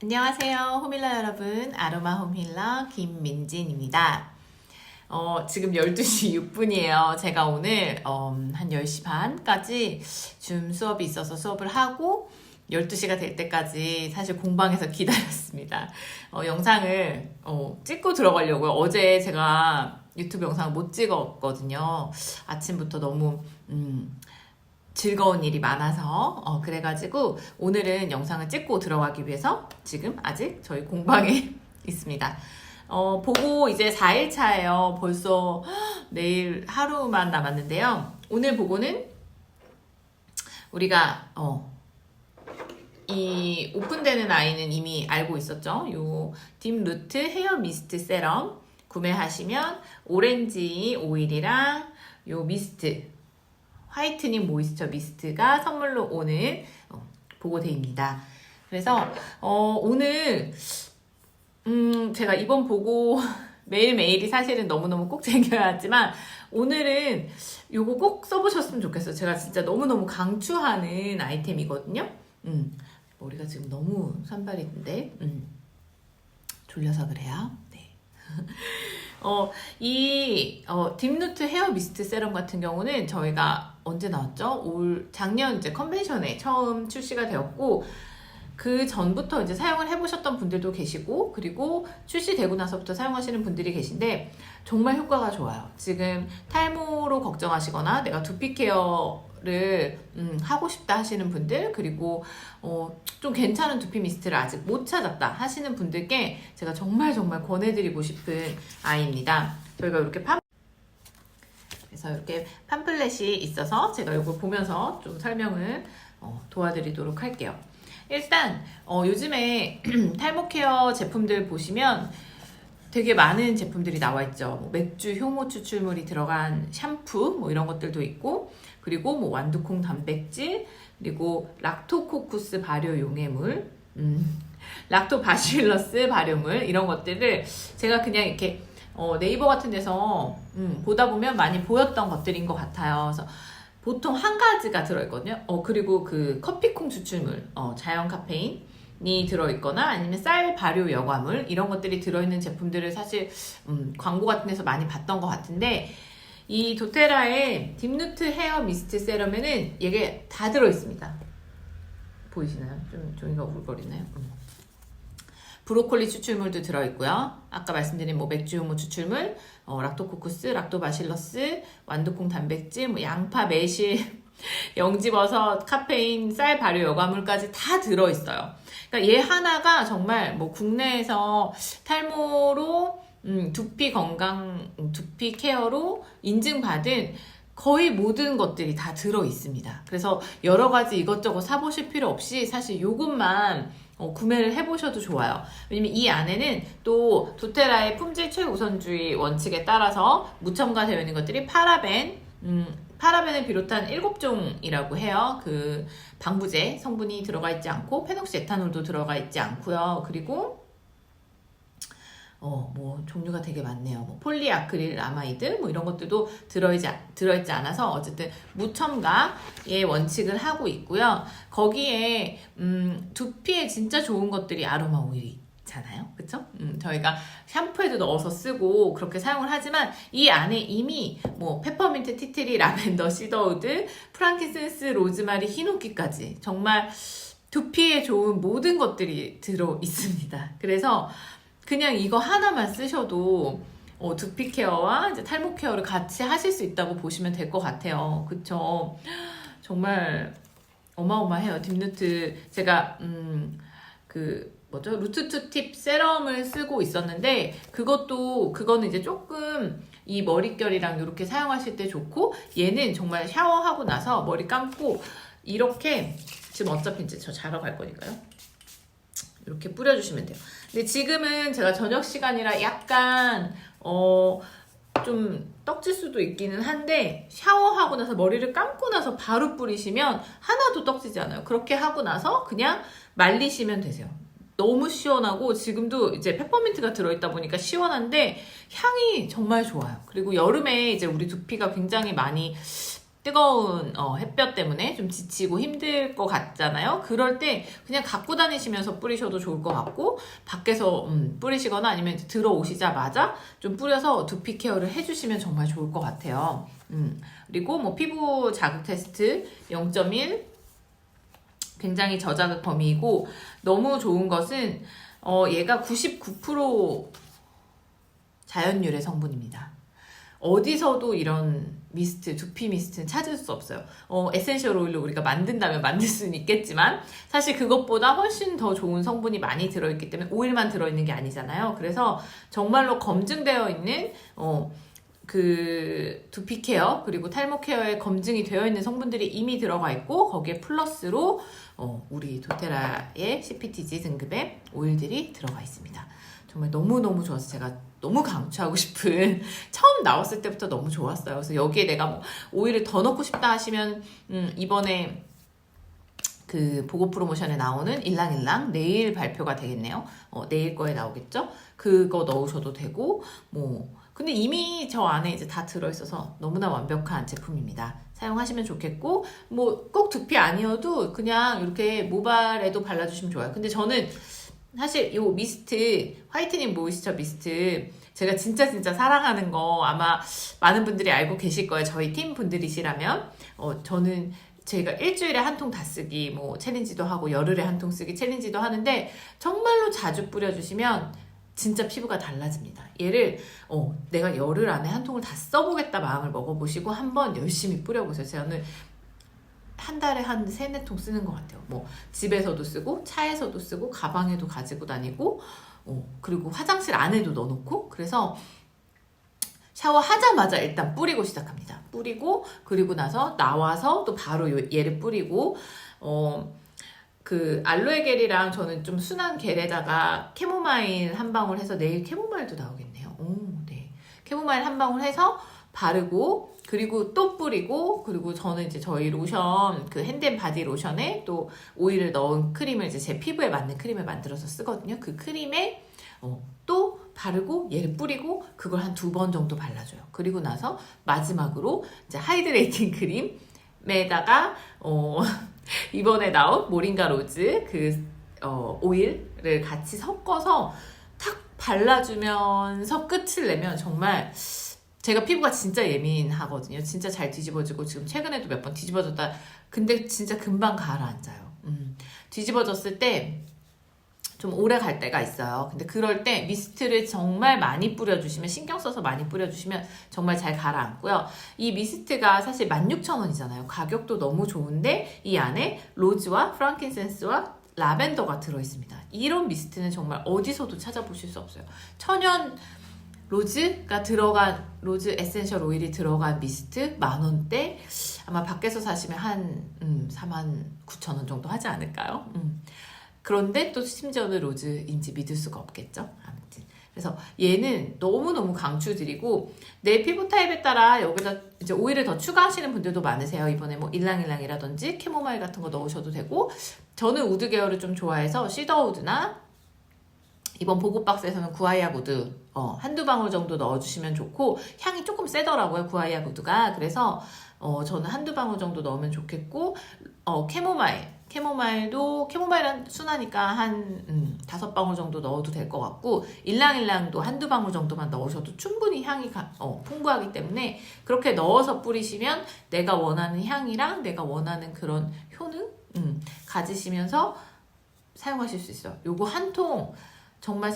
안녕하세요. 홈힐러 여러분. 아로마 홈힐러 김민진입니다. 지금 12시 6분이에요. 제가 오늘 한 10시 반까지 줌 수업이 있어서 수업을 하고 12시가 될 때까지 사실 공방에서 기다렸습니다. 영상을 찍고 들어가려고요. 어제 제가 유튜브 영상을 못 찍었거든요. 아침부터 너무 즐거운 일이 많아서 그래가지고 오늘은 영상을 찍고 들어가기 위해서 지금 아직 저희 공방에 있습니다. 보고 이제 4일차예요. 벌써 내일 하루만 남았는데요. 오늘 보고는 우리가 이 오픈되는 아이는 이미 알고 있었죠. 요 딥루트 헤어 미스트 세럼 구매하시면 오렌지 오일이랑 요 미스트 화이트닝 모이스처 미스트가 선물로 오는 보고대입니다. 그래서 오늘 제가 이번 보고 매일매일이 사실은 너무너무 꼭 챙겨야 하지만 오늘은 요거 꼭 써보셨으면 좋겠어요. 제가 진짜 너무너무 강추하는 아이템이거든요. 머리가 지금 너무 산발인데 졸려서 그래요. 네. 딥루트 헤어 미스트 세럼 같은 경우는 저희가 언제 나왔죠? 작년 이제 컨벤션에 처음 출시가 되었고, 그 전부터 이제 사용을 해보셨던 분들도 계시고, 그리고 출시되고 나서부터 사용하시는 분들이 계신데, 정말 효과가 좋아요. 지금 탈모로 걱정하시거나, 내가 두피 케어를 하고 싶다 하시는 분들, 그리고 좀 괜찮은 두피 미스트를 아직 못 찾았다 하시는 분들께 제가 정말 권해드리고 싶은 아이입니다. 저희가 그래서 이렇게 팜플렛이 있어서 제가 이걸 보면서 좀 설명을 도와드리도록 할게요. 일단 요즘에 탈모 케어 제품들 보시면 되게 많은 제품들이 나와 있죠. 뭐 맥주 효모 추출물이 들어간 샴푸 뭐 이런 것들도 있고, 그리고 뭐 완두콩 단백질, 그리고 락토코쿠스 발효 용해물, 락토바실러스 발효물 이런 것들을 제가 그냥 이렇게 네이버 같은 데서 보다 보면 많이 보였던 것들인 것 같아요. 그래서 보통 한 가지가 들어있거든요. 그리고 그 커피콩 추출물, 자연 카페인이 들어있거나 아니면 쌀 발효 여과물 이런 것들이 들어있는 제품들을 사실 광고 같은 데서 많이 봤던 것 같은데, 이 도테라의 딥루트 헤어 미스트 세럼에는 이게 다 들어있습니다. 보이시나요? 좀 종이가 우글거리나요? 브로콜리 추출물도 들어있고요. 아까 말씀드린 뭐 맥주 효모 추출물, 락토코쿠스, 락토바실러스, 완두콩 단백질, 뭐 양파, 매실, 영지버섯, 카페인, 쌀 발효 여과물까지 다 들어있어요. 그러니까 얘 하나가 정말 뭐 국내에서 탈모로 두피 건강, 두피 케어로 인증받은 거의 모든 것들이 다 들어있습니다. 그래서 여러 가지 이것저것 사보실 필요 없이 사실 요것만 구매를 해보셔도 좋아요. 왜냐면 이 안에는 또 도테라의 품질 최우선주의 원칙에 따라서 무첨가되어 있는 것들이 파라벤을 비롯한 7종이라고 해요. 그 방부제 성분이 들어가 있지 않고 페녹시 에탄올도 들어가 있지 않고요. 그리고 뭐 종류가 되게 많네요. 뭐 폴리아크릴 아마이드 뭐 이런 것들도 들어있지 않아서 어쨌든 무첨가의 원칙을 하고 있고요. 거기에 두피에 진짜 좋은 것들이 아로마 오일이잖아요. 그쵸? 저희가 샴푸에도 넣어서 쓰고 그렇게 사용을 하지만 이 안에 이미 뭐 페퍼민트, 티트리, 라벤더, 시더우드, 프랑킨센스, 로즈마리, 히노키까지 정말 두피에 좋은 모든 것들이 들어 있습니다. 그래서 그냥 이거 하나만 쓰셔도 두피 케어와 이제 탈모 케어를 같이 하실 수 있다고 보시면 될 것 같아요. 그쵸? 정말 어마어마해요. 딥루트 제가 루트2 팁 세럼을 쓰고 있었는데 그거는 이제 조금 이 머릿결이랑 이렇게 사용하실 때 좋고, 얘는 정말 샤워하고 나서 머리 감고 이렇게, 지금 어차피 이제 저 자러 갈 거니까요. 이렇게 뿌려주시면 돼요. 근데 지금은 제가 저녁 시간이라 약간 좀 떡질 수도 있기는 한데, 샤워하고 나서 머리를 감고 나서 바로 뿌리시면 하나도 떡지지 않아요. 그렇게 하고 나서 그냥 말리시면 되세요. 너무 시원하고, 지금도 이제 페퍼민트가 들어있다 보니까 시원한데 향이 정말 좋아요. 그리고 여름에 이제 우리 두피가 굉장히 많이 뜨거운 햇볕 때문에 좀 지치고 힘들 것 같잖아요. 그럴 때 그냥 갖고 다니시면서 뿌리셔도 좋을 것 같고, 밖에서 뿌리시거나 아니면 이제 들어오시자마자 좀 뿌려서 두피 케어를 해주시면 정말 좋을 것 같아요. 그리고 뭐 피부 자극 테스트 0.1 굉장히 저자극 범위이고, 너무 좋은 것은 얘가 99% 자연유래 성분입니다. 어디서도 이런 미스트, 두피 미스트는 찾을 수 없어요. 에센셜 오일로 우리가 만든다면 만들 수는 있겠지만, 사실 그것보다 훨씬 더 좋은 성분이 많이 들어있기 때문에 오일만 들어있는 게 아니잖아요. 그래서 정말로 검증되어 있는 그 두피 케어 그리고 탈모 케어에 검증이 되어 있는 성분들이 이미 들어가 있고, 거기에 플러스로 우리 도테라의 CPTG 등급의 오일들이 들어가 있습니다. 정말 너무너무 좋아서 제가 너무 강추하고 싶은, 처음 나왔을 때부터 너무 좋았어요. 그래서 여기에 내가 뭐 오일을 더 넣고 싶다 하시면 이번에 그 보고 프로모션에 나오는 일랑일랑 내일 발표가 되겠네요. 내일 거에 나오겠죠? 그거 넣으셔도 되고, 뭐 근데 이미 저 안에 이제 다 들어있어서 너무나 완벽한 제품입니다. 사용하시면 좋겠고, 뭐 꼭 두피 아니어도 그냥 이렇게 모발에도 발라주시면 좋아요. 근데 저는 사실 이 미스트, 화이트닝 모이스처 미스트, 제가 진짜 사랑하는 거 아마 많은 분들이 알고 계실 거예요. 저희 팀 분들이시라면. 저는 제가 일주일에 한 통 다 쓰기 뭐 챌린지도 하고, 열흘에 한 통 쓰기 챌린지도 하는데, 정말로 자주 뿌려주시면 진짜 피부가 달라집니다. 얘를 내가 열흘 안에 한 통을 다 써보겠다 마음을 먹어보시고 한번 열심히 뿌려보세요. 저는 한 달에 한 3-4통 쓰는 것 같아요. 뭐 집에서도 쓰고, 차에서도 쓰고, 가방에도 가지고 다니고, 그리고 화장실 안에도 넣어놓고. 그래서 샤워하자마자 일단 뿌리고 시작합니다. 뿌리고, 그리고 나서 나와서 또 바로 얘를 뿌리고, 그 알로에 겔이랑 저는 좀 순한 겔에다가 캐모마일 한 방울 해서, 내일 캐모마일도 나오겠네요. 네. 캐모마일 한 방울 해서 바르고, 그리고 또 뿌리고, 그리고 저는 이제 저희 로션, 그 핸드앤바디 로션에 또 오일을 넣은 크림을 이제 제 피부에 맞는 크림을 만들어서 쓰거든요. 그 크림에 또 바르고, 얘를 뿌리고, 그걸 한 2번 정도 발라줘요. 그리고 나서 마지막으로 이제 하이드레이팅 크림에다가 이번에 나온 모링가 로즈 오일을 같이 섞어서 탁 발라주면서 끝을 내면, 정말 제가 피부가 진짜 예민하거든요. 진짜 잘 뒤집어지고, 지금 최근에도 몇 번 뒤집어졌다. 근데 진짜 금방 가라앉아요. 뒤집어졌을 때 좀 오래 갈 때가 있어요. 근데 그럴 때 미스트를 정말 많이 뿌려주시면, 신경 써서 많이 뿌려주시면 정말 잘 가라앉고요. 이 미스트가 사실 16,000원이잖아요. 가격도 너무 좋은데 이 안에 로즈와 프랑킨센스와 라벤더가 들어있습니다. 이런 미스트는 정말 어디서도 찾아보실 수 없어요. 천연 로즈가 들어간, 로즈 에센셜 오일이 들어간 미스트 10,000원대, 아마 밖에서 사시면 한 49,000원 정도 하지 않을까요? 그런데 또 심지어는 로즈인지 믿을 수가 없겠죠. 아무튼 그래서 얘는 너무너무 강추드리고, 내 피부 타입에 따라 여기다 이제 오일을 더 추가하시는 분들도 많으세요. 이번에 뭐 일랑일랑이라든지 캐모마일 같은 거 넣으셔도 되고, 저는 우드 계열을 좀 좋아해서 시더우드나 이번 보고박스에서는 구아이아 우드 한두 방울 정도 넣어주시면 좋고, 향이 조금 세더라고요, 구아이아 우드가. 그래서 저는 한두 방울 정도 넣으면 좋겠고, 캐모마일은 순하니까 한 5방울 정도 넣어도 될 것 같고, 일랑일랑도 한두 방울 정도만 넣으셔도 충분히 향이 풍부하기 때문에 그렇게 넣어서 뿌리시면 내가 원하는 향이랑 내가 원하는 그런 효능 가지시면서 사용하실 수 있어요. 요거 한 통 정말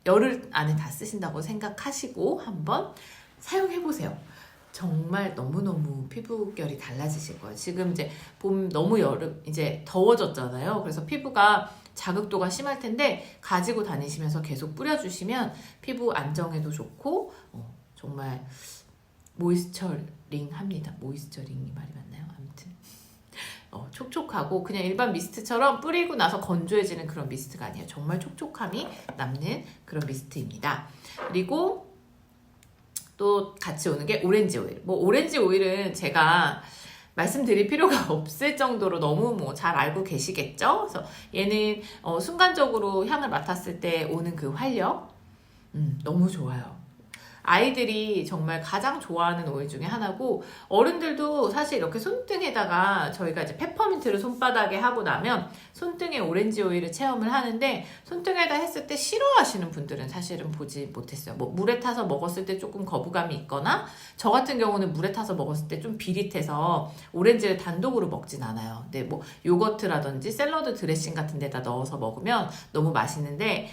열흘 안에 다 쓰신다고 생각하시고 한번 사용해보세요. 정말 너무너무 피부결이 달라지실 거예요. 지금 이제 봄, 너무 여름, 이제 더워졌잖아요. 그래서 피부가 자극도가 심할 텐데, 가지고 다니시면서 계속 뿌려주시면 피부 안정에도 좋고, 정말 모이스처링 합니다. 모이스처링이 말이 맞나요? 아무튼 촉촉하고, 그냥 일반 미스트처럼 뿌리고 나서 건조해지는 그런 미스트가 아니에요. 정말 촉촉함이 남는 그런 미스트입니다. 그리고 또 같이 오는 게 오렌지 오일. 뭐 오렌지 오일은 제가 말씀드릴 필요가 없을 정도로 너무 잘 알고 계시겠죠? 그래서 얘는 순간적으로 향을 맡았을 때 오는 그 활력, 너무 좋아요. 아이들이 정말 가장 좋아하는 오일 중에 하나고, 어른들도 사실 이렇게 손등에다가 저희가 이제 페퍼민트를 손바닥에 하고 나면 손등에 오렌지 오일을 체험을 하는데, 손등에다 했을 때 싫어하시는 분들은 사실은 보지 못했어요. 뭐 물에 타서 먹었을 때 조금 거부감이 있거나, 저 같은 경우는 물에 타서 먹었을 때 좀 비릿해서 오렌지를 단독으로 먹진 않아요. 근데 뭐 요거트라든지 샐러드 드레싱 같은 데다 넣어서 먹으면 너무 맛있는데,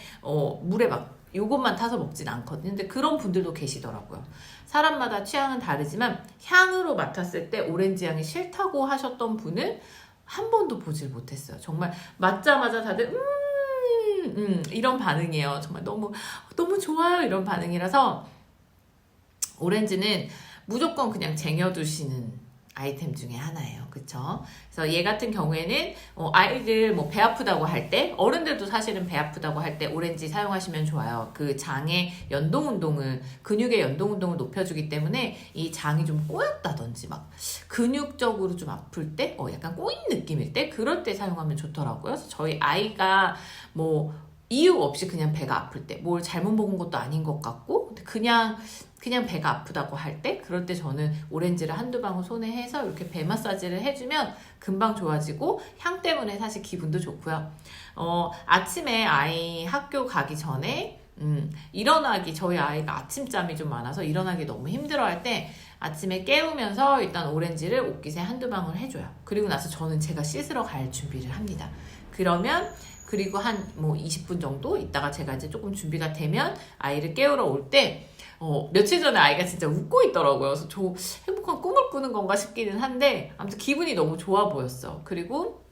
물에 막 요것만 타서 먹진 않거든요. 근데 그런 분들도 계시더라고요. 사람마다 취향은 다르지만 향으로 맡았을 때 오렌지 향이 싫다고 하셨던 분은 한 번도 보질 못했어요. 정말 맞자마자 다들 이런 반응이에요. 정말 너무 좋아요, 이런 반응이라서 오렌지는 무조건 그냥 쟁여두시는 아이템 중에 하나예요. 그쵸? 그래서 얘 같은 경우에는 아이들 뭐 배 아프다고 할 때, 어른들도 사실은 배 아프다고 할 때 오렌지 사용하시면 좋아요. 그 장의 근육의 연동 운동을 높여주기 때문에 이 장이 좀 꼬였다든지 막 근육적으로 좀 아플 때, 약간 꼬인 느낌일 때, 그럴 때 사용하면 좋더라고요. 그래서 저희 아이가 뭐 이유 없이 그냥 배가 아플 때, 뭘 잘못 먹은 것도 아닌 것 같고 그냥 배가 아프다고 할 때, 그럴 때 저는 오렌지를 한두 방울 손에 해서 이렇게 배 마사지를 해주면 금방 좋아지고, 향 때문에 사실 기분도 좋고요. 아침에 아이 학교 가기 전에 저희 아이가 아침잠이 좀 많아서 일어나기 너무 힘들어할 때 아침에 깨우면서 일단 오렌지를 옷깃에 한두 방울 해줘요. 그리고 나서 저는 제가 씻으러 갈 준비를 합니다. 그리고 한 뭐 20분 정도 있다가 제가 이제 조금 준비가 되면 아이를 깨우러 올 때, 며칠 전에 아이가 진짜 웃고 있더라고요. 그래서 저 행복한 꿈을 꾸는 건가 싶기는 한데, 아무튼 기분이 너무 좋아 보였어. 그리고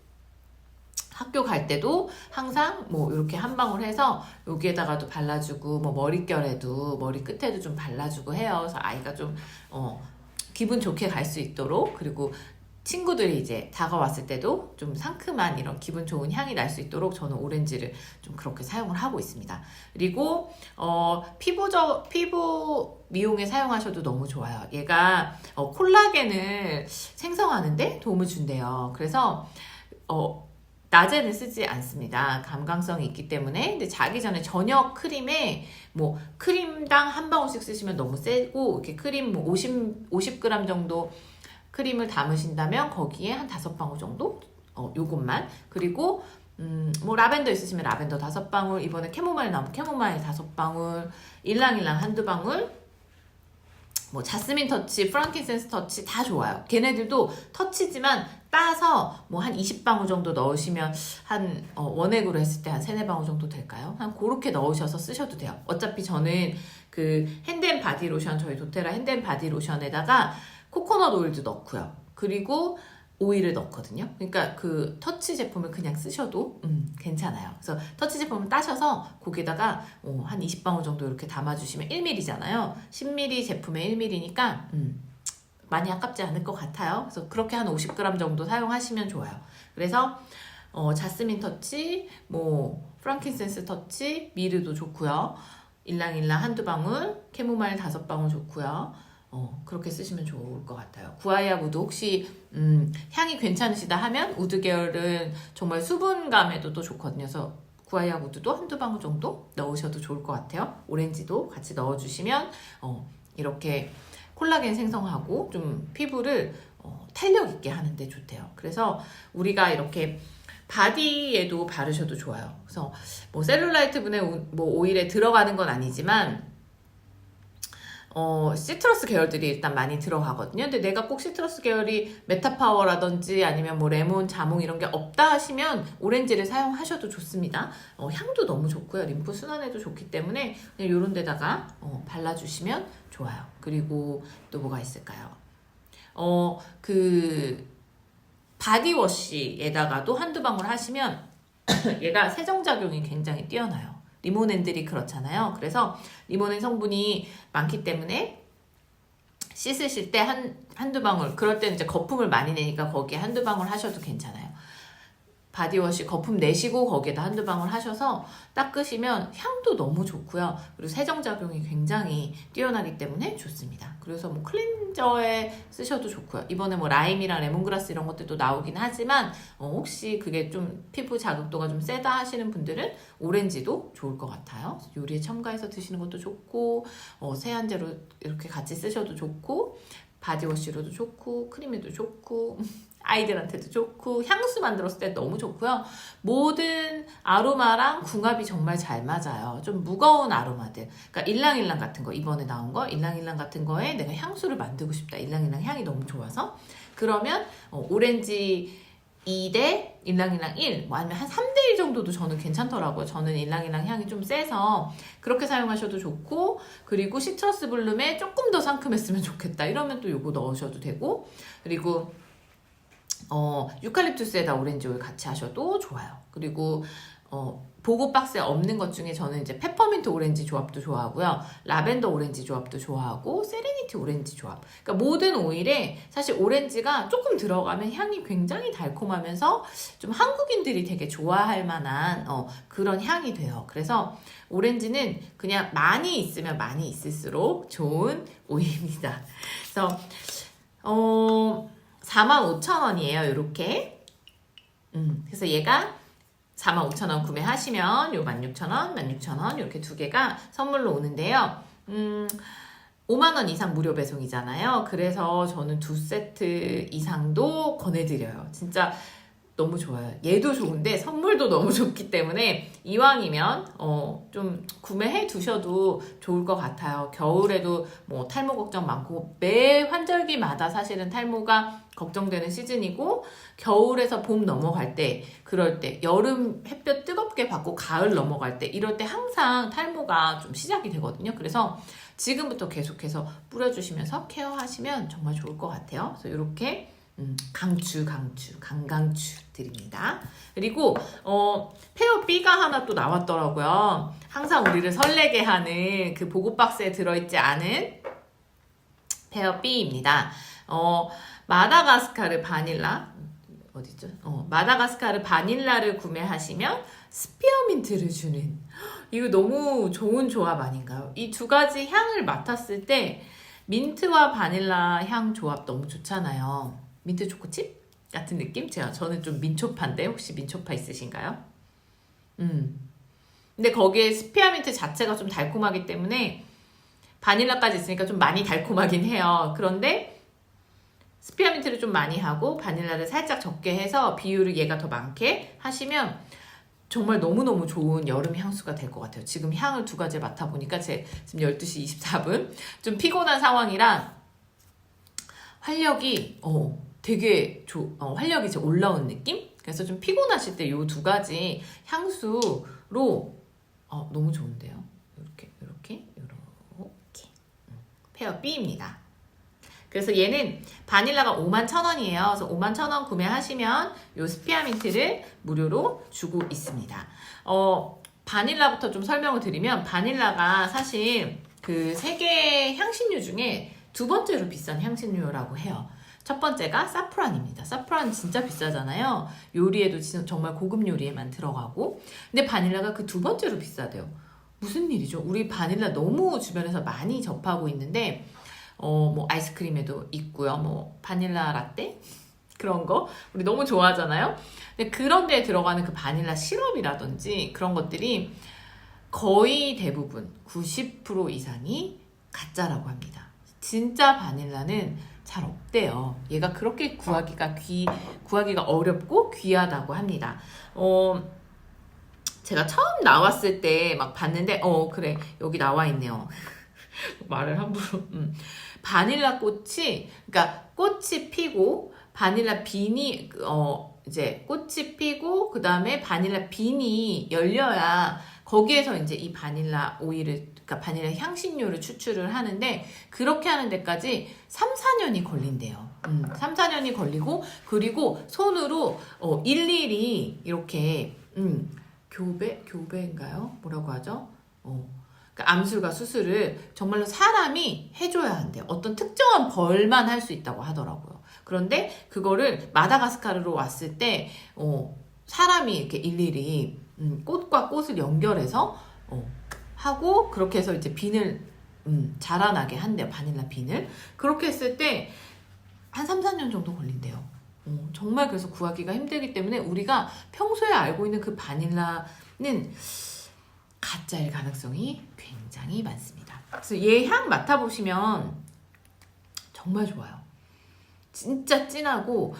학교 갈 때도 항상 뭐 이렇게 한 방울 해서 여기에다가도 발라주고, 뭐 머릿결에도, 머리 끝에도 좀 발라주고 해요. 그래서 아이가 좀 기분 좋게 갈 수 있도록, 그리고 친구들이 이제 다가왔을 때도 좀 상큼한 이런 기분 좋은 향이 날 수 있도록 저는 오렌지를 좀 그렇게 사용을 하고 있습니다. 그리고 피부 미용에 사용하셔도 너무 좋아요. 얘가 콜라겐을 생성하는데 도움을 준대요. 그래서 낮에는 쓰지 않습니다. 감광성이 있기 때문에. 근데 자기 전에 저녁 크림에 뭐 크림당 한 방울씩 쓰시면 너무 세고, 이렇게 크림 뭐 50g 정도 크림을 담으신다면 거기에 한 5방울 정도? 요것만. 그리고 뭐 라벤더 있으시면 라벤더 5방울, 이번에 캐모마일 나오면 캐모마일 5방울, 일랑일랑 한두 방울, 뭐 자스민 터치, 프랑킨센스 터치 다 좋아요. 걔네들도 터치지만 따서 뭐 한 20방울 정도 넣으시면 한 원액으로 했을 때 한 3-4방울 정도 될까요? 한 그렇게 넣으셔서 쓰셔도 돼요. 어차피 저는 그 핸드앤바디로션, 저희 도테라 핸드앤바디로션에다가 코코넛 오일도 넣고요. 그리고 오일을 넣거든요. 그러니까 그 터치 제품을 그냥 쓰셔도 괜찮아요. 그래서 터치 제품을 따셔서 거기다가 한 20방울 정도 이렇게 담아주시면 1ml잖아요. 10ml 제품에 1ml니까 많이 아깝지 않을 것 같아요. 그래서 그렇게 한 50g 정도 사용하시면 좋아요. 그래서 자스민 터치, 뭐 프랑킨센스 터치, 미르도 좋고요. 일랑일랑 한두 방울, 캐모마일 5방울 좋고요. 그렇게 쓰시면 좋을 것 같아요. 구아야 우드 혹시 향이 괜찮으시다 하면, 우드 계열은 정말 수분감에도 또 좋거든요. 그래서 구아야 우드도 한두 방울 정도 넣으셔도 좋을 것 같아요. 오렌지도 같이 넣어주시면 이렇게 콜라겐 생성하고 좀 피부를 탄력 있게 하는데 좋대요. 그래서 우리가 이렇게 바디에도 바르셔도 좋아요. 그래서 뭐 셀룰라이트 분해 뭐 오일에 들어가는 건 아니지만 시트러스 계열들이 일단 많이 들어가거든요. 근데 내가 꼭 시트러스 계열이 메타파워라든지 아니면 뭐 레몬, 자몽 이런 게 없다 하시면 오렌지를 사용하셔도 좋습니다. 향도 너무 좋고요. 림프 순환에도 좋기 때문에 그냥 이런 데다가 발라주시면 좋아요. 그리고 또 뭐가 있을까요? 그 바디워시에다가도 한두 방울 하시면 얘가 세정작용이 굉장히 뛰어나요. 리모넨들이 그렇잖아요. 그래서 리모넨 성분이 많기 때문에 씻으실 때 한두 방울, 그럴 때는 이제 거품을 많이 내니까 거기에 한두 방울 하셔도 괜찮아요. 바디워시 거품 내시고 거기에다 한두 방울 하셔서 닦으시면 향도 너무 좋고요. 그리고 세정작용이 굉장히 뛰어나기 때문에 좋습니다. 그래서 뭐 클렌저에 쓰셔도 좋고요. 이번에 뭐 라임이랑 레몬그라스 이런 것들도 나오긴 하지만 혹시 그게 좀 피부 자극도가 좀 세다 하시는 분들은 오렌지도 좋을 것 같아요. 요리에 첨가해서 드시는 것도 좋고 세안제로 이렇게 같이 쓰셔도 좋고 바디워시로도 좋고 크림에도 좋고 아이들한테도 좋고 향수 만들었을 때 너무 좋고요. 모든 아로마랑 궁합이 정말 잘 맞아요. 좀 무거운 아로마들, 그러니까 일랑일랑 같은 거, 이번에 나온 거 일랑일랑 같은 거에 내가 향수를 만들고 싶다. 일랑일랑 향이 너무 좋아서 그러면 오렌지 2대 일랑일랑 1, 뭐 아니면 한 3대1 정도도 저는 괜찮더라고요. 저는 일랑일랑 향이 좀 세서 그렇게 사용하셔도 좋고, 그리고 시트러스 블룸에 조금 더 상큼했으면 좋겠다 이러면 또 요거 넣으셔도 되고, 그리고 유칼립투스에다 오렌지 오일 같이 하셔도 좋아요. 그리고 보고 박스에 없는 것 중에 저는 이제 페퍼민트 오렌지 조합도 좋아하고요. 라벤더 오렌지 조합도 좋아하고 세레니티 오렌지 조합. 그러니까 모든 오일에 사실 오렌지가 조금 들어가면 향이 굉장히 달콤하면서 좀 한국인들이 되게 좋아할 만한 그런 향이 돼요. 그래서 오렌지는 그냥 많이 있으면 많이 있을수록 좋은 오일입니다. 그래서 45,000원이에요. 이렇게. 그래서 얘가 45,000원 구매하시면 요 16,000원, 16,000원 이렇게 두 개가 선물로 오는데요. 5만원 이상 무료 배송이잖아요. 그래서 저는 2세트 이상도 권해드려요. 진짜 너무 좋아요. 얘도 좋은데 선물도 너무 좋기 때문에 이왕이면 좀 구매해 두셔도 좋을 것 같아요. 겨울에도 뭐 탈모 걱정 많고 매 환절기마다 사실은 탈모가 걱정되는 시즌이고, 겨울에서 봄 넘어갈 때, 그럴 때 여름 햇볕 뜨겁게 받고 가을 넘어갈 때 이럴 때 항상 탈모가 좀 시작이 되거든요. 그래서 지금부터 계속해서 뿌려주시면서 케어하시면 정말 좋을 것 같아요. 그래서 이렇게 강강추 드립니다. 그리고 페어 B가 하나 또 나왔더라고요. 항상 우리를 설레게 하는 그 보고 박스에 들어있지 않은 페어 B입니다. 마다가스카르 바닐라 어디죠? 마다가스카르 바닐라를 구매하시면 스피어민트를 주는, 이거 너무 좋은 조합 아닌가요? 이 두 가지 향을 맡았을 때 민트와 바닐라 향 조합 너무 좋잖아요. 민트 초코칩 같은 느낌? 저는 좀 민초파인데 혹시 민초파 있으신가요? 근데 거기에 스피어민트 자체가 좀 달콤하기 때문에 바닐라까지 있으니까 좀 많이 달콤하긴 해요. 그런데 스피어민트를 좀 많이 하고 바닐라를 살짝 적게 해서 비율을 얘가 더 많게 하시면 정말 너무너무 좋은 여름 향수가 될 것 같아요. 지금 향을 두 가지 맡아보니까 지금 12시 24분 좀 피곤한 상황이라 활력이 되게 활력이 이제 올라온 느낌? 그래서 좀 피곤하실 때 이 두 가지 향수로 너무 좋은데요. 이렇게 페어 B입니다. 그래서 얘는 바닐라가 51,000원이에요. 그래서 51,000원 구매하시면 요 스피어민트를 무료로 주고 있습니다. 바닐라부터 좀 설명을 드리면, 바닐라가 사실 그 세계 향신료 중에 두 번째로 비싼 향신료라고 해요. 첫 번째가 사프란입니다. 사프란 진짜 비싸잖아요. 요리에도 정말 고급 요리에만 들어가고. 근데 바닐라가 그 두 번째로 비싸대요. 무슨 일이죠? 우리 바닐라 너무 주변에서 많이 접하고 있는데 뭐 아이스크림에도 있고요. 뭐 바닐라 라떼? 그런 거 우리 너무 좋아하잖아요. 근데 그런 데에 들어가는 그 바닐라 시럽이라든지 그런 것들이 거의 대부분 90% 이상이 가짜라고 합니다. 진짜 바닐라는 잘 없대요. 얘가 그렇게 구하기가 어렵고 귀하다고 합니다. 제가 처음 나왔을 때 막 봤는데 그래 여기 나와 있네요. 말을 함부로. 바닐라 꽃이, 그러니까 꽃이 피고 바닐라 빈이 이제 꽃이 피고 그 다음에 바닐라 빈이 열려야 거기에서 이제 이 바닐라 오일을, 그러니까 바닐라 향신료를 추출을 하는데, 그렇게 하는 데까지 3-4년이 걸린대요. 3-4년이 걸리고, 그리고 손으로 일일이 이렇게 교배인가요? 뭐라고 하죠? 그러니까 암술과 수술을 정말로 사람이 해줘야 한대요. 어떤 특정한 벌만 할 수 있다고 하더라고요. 그런데 그거를 마다가스카르로 왔을 때 사람이 이렇게 일일이 꽃과 꽃을 연결해서 하고 그렇게 해서 이제 비늘 자라나게 한대요. 바닐라 비늘. 그렇게 했을 때 한 3, 4년 정도 걸린대요. 정말 그래서 구하기가 힘들기 때문에 우리가 평소에 알고 있는 그 바닐라는 가짜일 가능성이 굉장히 많습니다. 그래서 얘 향 맡아보시면 정말 좋아요. 진짜 진하고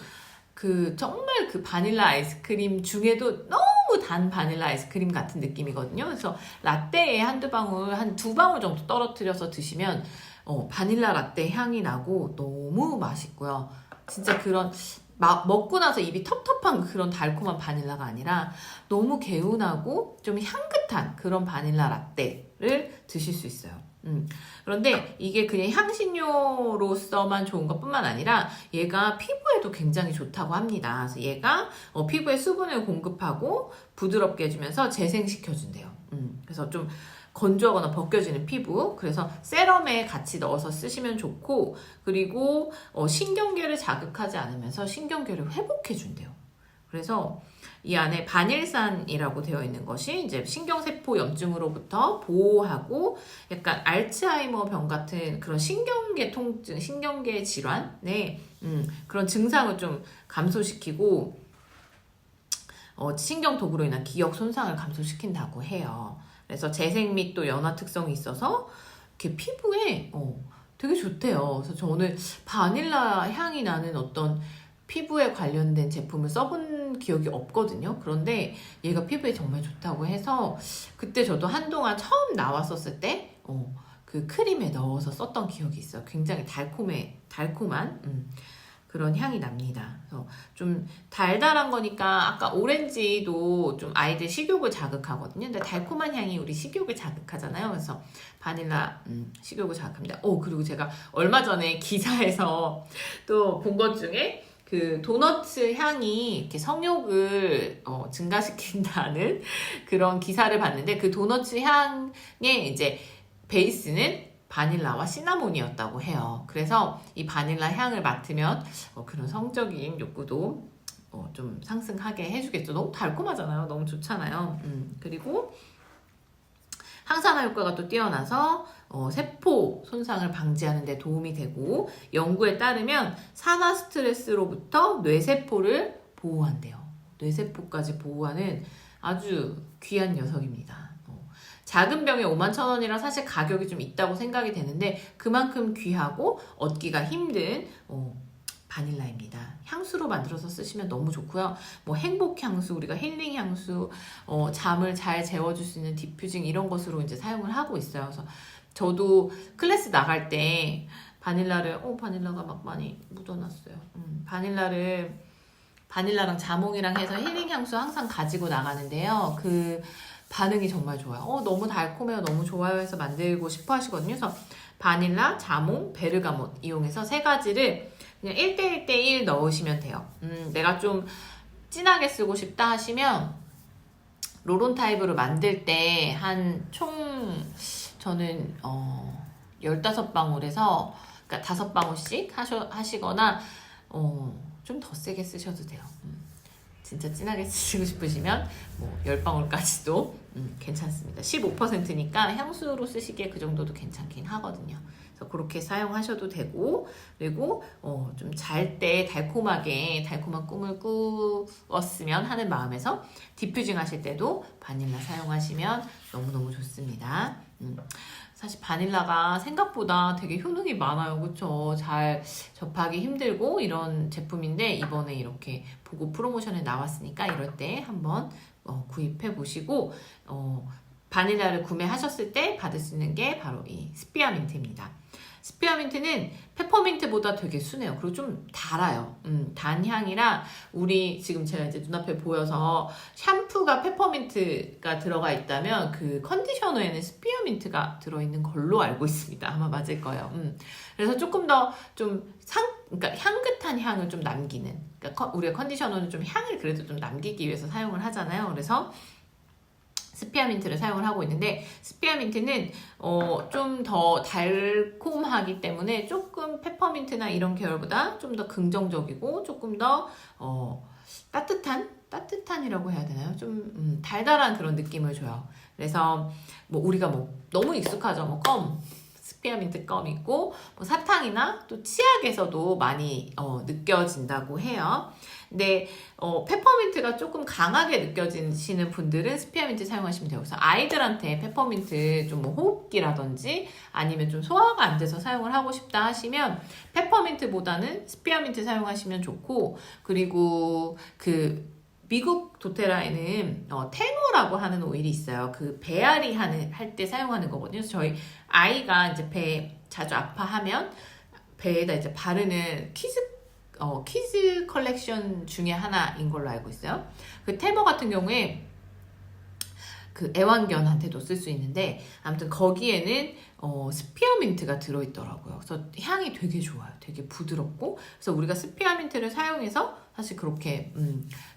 정말 그 바닐라 아이스크림 중에도 너무 단 바닐라 아이스크림 같은 느낌이거든요. 그래서 라떼에 한두 방울, 한 두 방울 정도 떨어뜨려서 드시면 바닐라 라떼 향이 나고 너무 맛있고요. 진짜 그런 먹고 나서 입이 텁텁한 그런 달콤한 바닐라가 아니라 너무 개운하고 좀 향긋한 그런 바닐라 라떼를 드실 수 있어요. 그런데 이게 그냥 향신료로서만 좋은 것뿐만 아니라 얘가 피부에도 굉장히 좋다고 합니다. 그래서 얘가 피부에 수분을 공급하고 부드럽게 해주면서 재생시켜준대요. 그래서 좀 건조하거나 벗겨지는 피부, 그래서 세럼에 같이 넣어서 쓰시면 좋고, 그리고 신경계를 자극하지 않으면서 신경계를 회복해준대요. 그래서 이 안에 바닐산이라고 되어 있는 것이 이제 신경세포 염증으로부터 보호하고 약간 알츠하이머 병 같은 그런 신경계 통증, 신경계 질환의 그런 증상을 좀 감소시키고 신경 도구로 인한 기억 손상을 감소시킨다고 해요. 그래서 재생 및 또 연화 특성이 있어서 이렇게 피부에 되게 좋대요. 그래서 저는 바닐라 향이 나는 어떤 피부에 관련된 제품을 써본 기억이 없거든요. 그런데 얘가 피부에 정말 좋다고 해서 그때 저도 한동안 처음 나왔었을 때 그 크림에 넣어서 썼던 기억이 있어요. 굉장히 달콤한 그런 향이 납니다. 그래서 좀 달달한 거니까 아까 오렌지도 좀 아이들 식욕을 자극하거든요. 근데 달콤한 향이 우리 식욕을 자극하잖아요. 그래서 바닐라 식욕을 자극합니다. 그리고 제가 얼마 전에 기사에서 또 본 것 중에 그 도너츠 향이 이렇게 성욕을 증가시킨다는 그런 기사를 봤는데 그 도너츠 향의 이제 베이스는 바닐라와 시나몬이었다고 해요. 그래서 이 바닐라 향을 맡으면 그런 성적인 욕구도 좀 상승하게 해주겠죠. 너무 달콤하잖아요. 너무 좋잖아요. 그리고 항산화 효과가 또 뛰어나서 세포 손상을 방지하는 데 도움이 되고 연구에 따르면 산화 스트레스로부터 뇌세포를 보호한대요. 뇌세포까지 보호하는 아주 귀한 녀석입니다. 작은 병에 51,000원이라 사실 가격이 좀 있다고 생각이 되는데 그만큼 귀하고 얻기가 힘든 바닐라입니다. 향수로 만들어서 쓰시면 너무 좋고요. 뭐 행복향수, 우리가 힐링향수, 잠을 잘 재워줄 수 있는 디퓨징 이런 것으로 이제 사용을 하고 있어요. 그래서 저도 클래스 나갈 때 바닐라가 막 많이 묻어났어요. 바닐라랑 자몽이랑 해서 힐링향수 항상 가지고 나가는데요. 그 반응이 정말 좋아요. 너무 달콤해요. 너무 좋아요 해서 만들고 싶어 하시거든요. 그래서 바닐라, 자몽, 베르가못 이용해서 세 가지를 그냥 1대1대1 넣으시면 돼요. 내가 좀 진하게 쓰고 싶다 하시면 로론 타입으로 만들 때 한 총 저는 15방울에서 그러니까 5방울씩 하시거나 좀 더 세게 쓰셔도 돼요. 진짜 진하게 쓰시고 싶으시면 뭐 10방울까지도 괜찮습니다. 15%니까 향수로 쓰시기에 그 정도도 괜찮긴 하거든요. 그래서 그렇게 사용하셔도 되고, 그리고 좀 잘 때 달콤한 꿈을 꾸었으면 하는 마음에서 디퓨징 하실 때도 바닐라 사용하시면 너무너무 좋습니다. 사실 바닐라가 생각보다 되게 효능이 많아요. 그쵸? 잘 접하기 힘들고 이런 제품인데 이번에 이렇게 보고 프로모션에 나왔으니까 이럴 때 한번 구입해 보시고 바닐라를 구매하셨을 때 받을 수 있는 게 바로 이 스피아민트입니다. 스피아민트는 페퍼민트보다 되게 순해요. 그리고 좀 달아요. 단향이라 우리 지금 제가 이제 눈앞에 보여서 샴푸가 페퍼민트가 들어가 있다면 그 컨디셔너에는 스피아민트가 들어있는 걸로 알고 있습니다. 아마 맞을 거예요. 그래서 조금 더 그러니까 향긋한 향을 좀 남기는. 그러니까 우리가 컨디셔너는 좀 향을 그래도 좀 남기기 위해서 사용을 하잖아요. 그래서 스피아민트를 사용을 하고 있는데 스피아민트는 좀 더 달콤하기 때문에 조금 페퍼민트나 이런 계열보다 좀 더 긍정적이고 조금 더 따뜻한 따뜻한이라고 해야 되나요? 좀 달달한 그런 느낌을 줘요. 그래서 뭐 우리가 뭐 너무 익숙하죠. 뭐 스피어민트 껌 있고 뭐 사탕이나 또 치약에서도 많이 느껴진다고 해요. 근데 페퍼민트가 조금 강하게 느껴지시는 분들은 스피어민트 사용하시면 돼요. 그래서 아이들한테 페퍼민트 좀 뭐 호흡기라든지 아니면 좀 소화가 안 돼서 사용을 하고 싶다 하시면 페퍼민트보다는 스피어민트 사용하시면 좋고, 그리고 그 미국 도테라에는 테노라고 하는 오일이 있어요. 그 배앓이 할 때 사용하는 거거든요. 그래서 저희 아이가 이제 배 자주 아파하면 배에다 이제 바르는 키즈 컬렉션 중에 하나인 걸로 알고 있어요. 그 테모 같은 경우에 그 애완견한테도 쓸 수 있는데, 아무튼 거기에는 스피어민트가 들어있더라고요. 그래서 향이 되게 좋아요. 되게 부드럽고. 그래서 우리가 스피어민트를 사용해서 사실 그렇게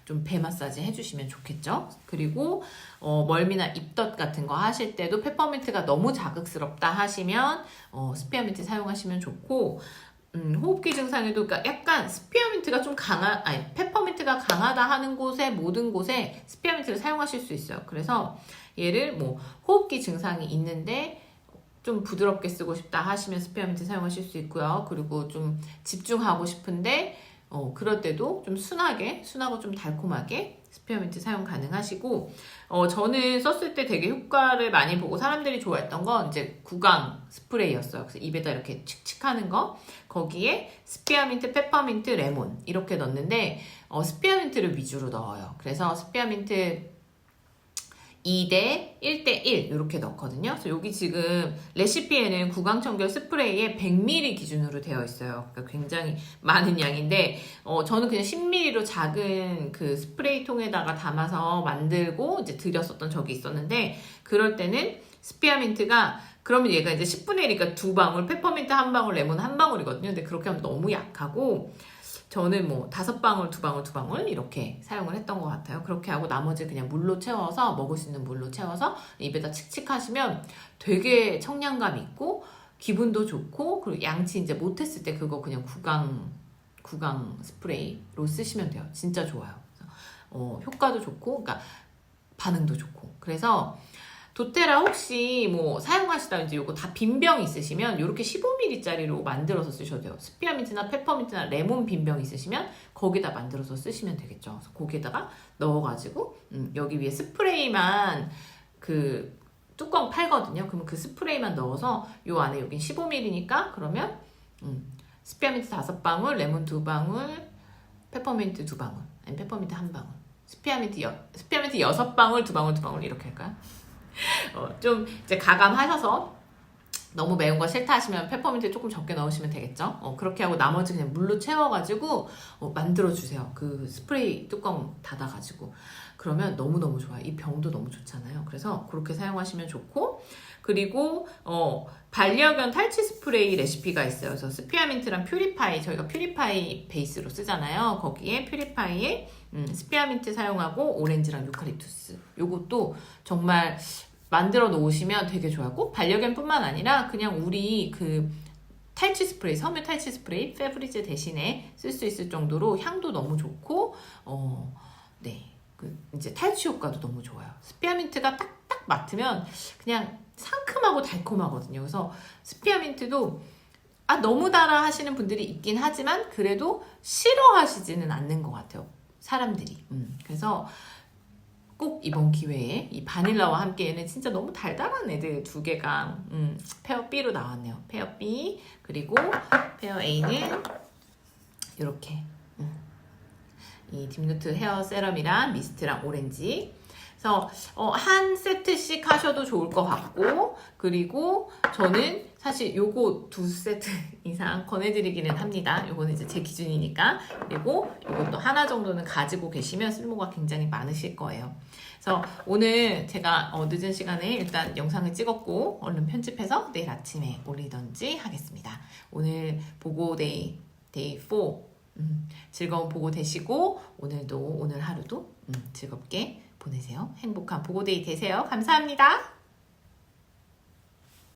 좀 배 마사지 해주시면 좋겠죠. 그리고 멀미나 입덧 같은 거 하실 때도 페퍼민트가 너무 자극스럽다 하시면 스피어민트 사용하시면 좋고, 호흡기 증상에도 그러니까 약간 스피어민트가 좀 페퍼민트가 강하다 하는 곳에 모든 곳에 스피어민트를 사용하실 수 있어요. 그래서 얘를 뭐 호흡기 증상이 있는데 좀 부드럽게 쓰고 싶다 하시면 스피어민트 사용하실 수 있고요. 그리고 좀 집중하고 싶은데 그럴 때도 좀 순하고 좀 달콤하게 스피어민트 사용 가능하시고, 저는 썼을 때 되게 효과를 많이 보고 사람들이 좋아했던 건 이제 구강 스프레이였어요. 그래서 입에다 이렇게 칙칙하는 거, 거기에 스피어민트, 페퍼민트, 레몬 이렇게 넣는데 스피어민트를 위주로 넣어요. 그래서 스피어민트 2대 1대 1 이렇게 넣거든요. 그래서 여기 지금 레시피에는 구강청결 스프레이에 100ml 기준으로 되어 있어요. 그러니까 굉장히 많은 양인데 저는 그냥 10ml로 작은 그 스프레이 통에다가 담아서 만들고 이제 드렸었던 적이 있었는데, 그럴 때는 스피어민트가 그러면 얘가 이제 10분의 1이니까 2방울, 페퍼민트 1방울, 레몬 1방울이거든요. 근데 그렇게 하면 너무 약하고, 저는 뭐 5방울, 2방울 이렇게 사용을 했던 것 같아요. 그렇게 하고 나머지 그냥 물로 채워서, 먹을 수 있는 물로 채워서 입에다 칙칙하시면 되게 청량감 있고 기분도 좋고, 그리고 양치 이제 못했을 때 그거 그냥 구강 스프레이로 쓰시면 돼요. 진짜 좋아요. 그래서 효과도 좋고, 그러니까 반응도 좋고. 그래서 도테라 혹시 뭐 사용하시다 이제 요거 다 빈병 있으시면 요렇게 15ml짜리로 만들어서 쓰셔도 돼요. 스피어민트나 페퍼민트나 레몬 빈병 있으시면 거기다 만들어서 쓰시면 되겠죠. 그래서 거기에다가 넣어가지고 여기 위에 스프레이만 그 뚜껑 팔거든요. 그러면 그 스프레이만 넣어서 요 안에 여긴 15ml니까 그러면 스피어민트 5방울, 레몬 2방울, 페퍼민트 2방울, 아니 페퍼민트 1방울, 스피어민트 6방울, 2방울 이렇게 할까요? 좀 이제 가감하셔서 너무 매운 거 싫다 하시면 페퍼민트 조금 적게 넣으시면 되겠죠. 그렇게 하고 나머지 그냥 물로 채워가지고 만들어주세요. 그 스프레이 뚜껑 닫아가지고. 그러면 너무너무 좋아요. 이 병도 너무 좋잖아요. 그래서 그렇게 사용하시면 좋고, 그리고 반려견 탈취 스프레이 레시피가 있어요. 그래서 스피어민트랑 퓨리파이, 저희가 퓨리파이 베이스로 쓰잖아요. 거기에 퓨리파이에 스피어민트 사용하고 오렌지랑 유칼립투스, 요것도 정말 만들어 놓으시면 되게 좋아요. 꼭 반려견뿐만 아니라 그냥 우리 그 탈취 스프레이, 섬유 탈취 스프레이, 페브리즈 대신에 쓸 수 있을 정도로 향도 너무 좋고, 네, 그 이제 탈취 효과도 너무 좋아요. 스피어민트가 딱딱 맡으면 그냥 상큼하고 달콤하거든요. 그래서 스피어민트도 너무 달아 하시는 분들이 있긴 하지만 그래도 싫어하시지는 않는 것 같아요, 사람들이. 그래서 꼭 이번 기회에 이 바닐라와 함께에는 진짜 너무 달달한 애들 2개가 페어 B로 나왔네요. 페어 B, 그리고 페어 A는 이렇게 이 딥루트 헤어 세럼이랑 미스트랑 오렌지. 그래서 한 세트씩 하셔도 좋을 것 같고, 그리고 저는 사실 요거 2세트 이상 권해드리기는 합니다. 요거는 이제 제 기준이니까. 그리고 요것도 하나 정도는 가지고 계시면 쓸모가 굉장히 많으실 거예요. 그래서 오늘 제가 늦은 시간에 일단 영상을 찍었고 얼른 편집해서 내일 아침에 올리던지 하겠습니다. 오늘 보고 데이 4 즐거운 보고 되시고 오늘 하루도 즐겁게 보내세요. 행복한 보고데이 되세요. 감사합니다.